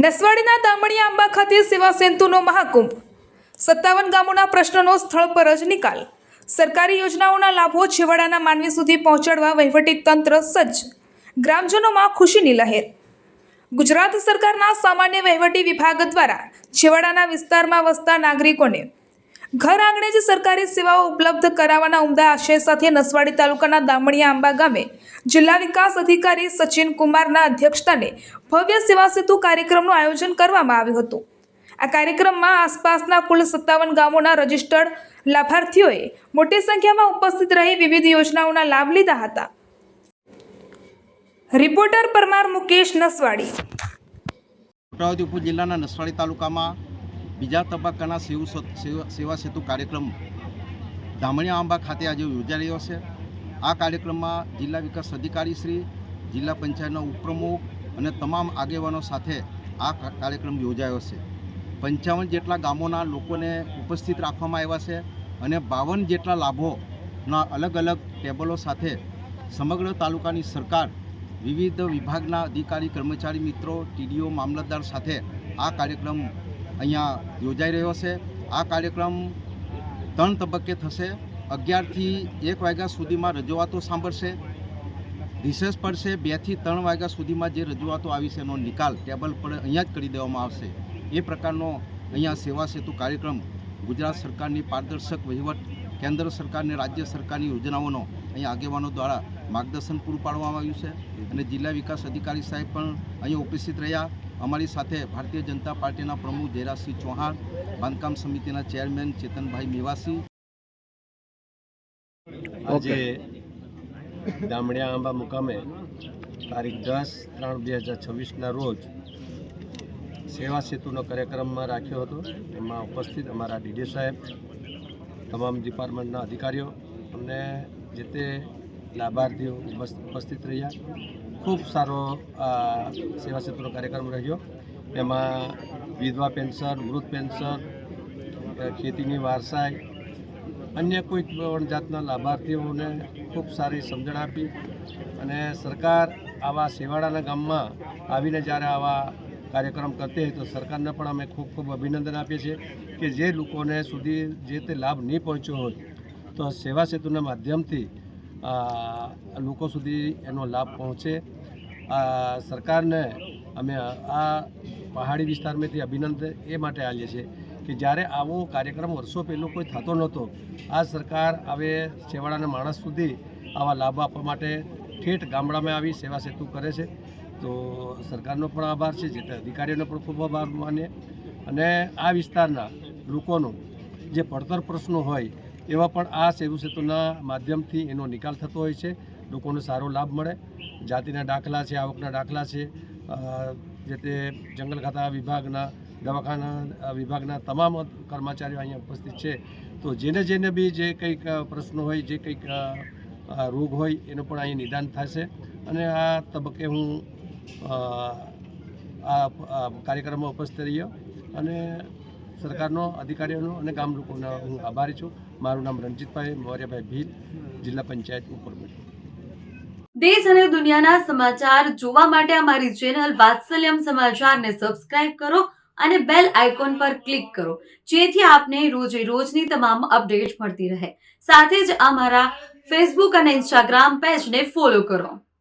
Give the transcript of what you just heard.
નસવાડીના દામણિયા આંબા ખાતે સેવા સેતુનો મહાકુંભ 57 ગામોના પ્રશ્નોનો સ્થળ પર જ નિકાલ। સરકારી યોજનાઓના લાભો છેવાડાના માનવી સુધી પહોંચાડવા વહીવટી તંત્ર સજ્જ। ગ્રામજનોમાં ખુશીની લહેર। ગુજરાત સરકારના સામાન્ય વહીવટી વિભાગ દ્વારા છેવાડાના વિસ્તારમાં વસતા નાગરિકોને ઘર આંગણે જ સરકારી સેવાઓ ઉપલબ્ધ કરાવવાના ઉમદા આશય સાથે નસવાડી તાલુકાના દામણિયા આંબા ગામે જિલ્લા વિકાસ અધિકારી સચિન કુમારના અધ્યક્ષસ્થાને ભવ્ય સેવા સેતુ કાર્યક્રમનું આયોજન કરવામાં આવ્યું હતું। આ કાર્યક્રમમાં આસપાસના કુલ 57 ગામોના રજિસ્ટર્ડ લાભાર્થીઓએ મોટી સંખ્યામાં ઉપસ્થિત રહી વિવિધ યોજનાઓના લાભ લીધા હતા। રિપોર્ટર પરમાર મુકેશ, નસવાડી। છોટાઉદેપુર જિલ્લાના નસવાડી તાલુકામાં બીજા તબક્કાના સેવા સેતુ કાર્યક્રમ દામણિયા આંબા ખાતે આજે યોજાઈ રહ્યો છે। આ કાર્યક્રમમાં જિલ્લા વિકાસ અધિકારી શ્રી, જિલ્લા પંચાયતના ઉપપ્રમુખ અને તમામ આગેવાનો સાથે આ કાર્યક્રમ યોજાયો છે। 55 જેટલા ગામોના લોકોને ઉપસ્થિત રાખવામાં આવ્યા છે અને 52 જેટલા લાભોના અલગ અલગ ટેબલો સાથે સમગ્ર તાલુકાની સરકાર, વિવિધ વિભાગના અધિકારી, કર્મચારી મિત્રો, ટીડીઓ, મામલતદાર સાથે આ કાર્યક્રમ અહીંયા યોજાઈ રહ્યો છે। આ કાર્યક્રમ 3 તબક્કે થશે। 11 થી 1 વાગ્યા સુધીમાં રજૂઆતો સાંભળશે, રિસેસ પડશે। 2 થી 3 વાગ્યા સુધીમાં જે રજૂઆતો આવી છે એનો નિકાલ ટેબલ પર અહીંયા જ કરી દેવામાં આવશે। એ પ્રકારનો અહીંયા સેવા સેતુ કાર્યક્રમ ગુજરાત સરકારની પારદર્શક વહીવટ, કેન્દ્ર સરકારની, રાજ્ય સરકારની યોજનાઓનો અહીંયા આગેવાનો દ્વારા માર્ગદર્શન પૂરું પાડવામાં આવ્યું છે અને જિલ્લા વિકાસ અધિકારી સાહેબ પણ અહીંયા ઉપસ્થિત રહ્યા। અમારી સાથે ભારતીય જનતા પાર્ટીના પ્રમુખ જયરાજસિંહ ચૌહાણ, બાંધકામ સમિતિના ચેરમેન ચેતનભાઈ મેવાસી। આજે દામણિયા આંબા મુકામે તારીખ 10/3/2026ના રોજ સેવા સેતુનો કાર્યક્રમમાં રાખ્યો હતો। એમાં ઉપસ્થિત અમારા ડીડી સાહેબ, તમામ ડિપાર્ટમેન્ટના અધિકારીઓ અને જે તે લાભાર્થીઓ ઉપસ્થિત રહ્યા। ખૂબ સારો સેવા સેતુનો કાર્યક્રમ રહ્યો। એમાં વિધવા પેન્શન, વૃદ્ધ પેન્શન, ખેતીની વારસાઈ, અન્ય કોઈ પણ જાતના લાભાર્થીઓને ખૂબ સારી સમજણ આપી અને સરકાર આવા છેવાડાના ગામમાં આવીને જ્યારે આવા કાર્યક્રમ કરતી હોય તો સરકારને પણ અમે ખૂબ ખૂબ અભિનંદન આપીએ છીએ કે જે લોકોને સુધી જે તે લાભ નહીં પહોંચ્યો હોય તો સેવા સેતુના માધ્યમથી લોકો સુધી એનો લાભ પહોંચે। સરકારને અમે આ પહાડી વિસ્તારમાંથી અભિનંદન એ માટે આપીએ છીએ કે જ્યારે આવો કાર્યક્રમ વર્ષો પહેલો કોઈ થતો નહોતો, આ સરકાર હવે છેવાડાના માણસ સુધી આવા લાભ આપવા માટે ઠેઠ ગામડામાં આવી સેવા સેતુ કરે છે। તો સરકારનો પણ આભાર છે, જે તે અધિકારીઓનો પણ ખૂબ આભાર માનીએ અને આ વિસ્તારના લોકોનો જે પડતર પ્રશ્નો હોય એવા પણ આ સેવા સેતુના માધ્યમથી એનો નિકાલ થતો હોય છે, લોકોને સારો લાભ મળે। જાતિના દાખલા છે, આવકના દાખલા છે, જે તે જંગલ ખાતા વિભાગના, દવાખાના વિભાગના તમામ કર્મચારીઓ અહીંયા ઉપસ્થિત છે। તો જેને બી જે કંઈક પ્રશ્નો હોય, જે કંઈક રોગ હોય એનો પણ અહીં નિદાન થશે અને આ તબક્કે હું આ કાર્યક્રમમાં ઉપસ્થિત રહ્યો અને સરકારનો, અધિકારીઓનો અને ગામ લોકોનો હું આભારી છું। મારું નામ રણજીતભાઈ મૌર્યભાઈ ભીલ, જિલ્લા પંચાયત ઉપપ્રમુખ। દેશ અને દુનિયાના સમાચાર જોવા માટે અમારી ચેનલ વાત્સલ્યમ સમાચારને સબસ્ક્રાઇબ કરો અને બેલ આઇકોન પર ક્લિક કરો, જેથી આપને રોજે રોજની તમામ અપડેટ મળતી રહે। સાથે જ અમારા ફેસબુક અને ઇન્સ્ટાગ્રામ પેજને ફોલો કરો।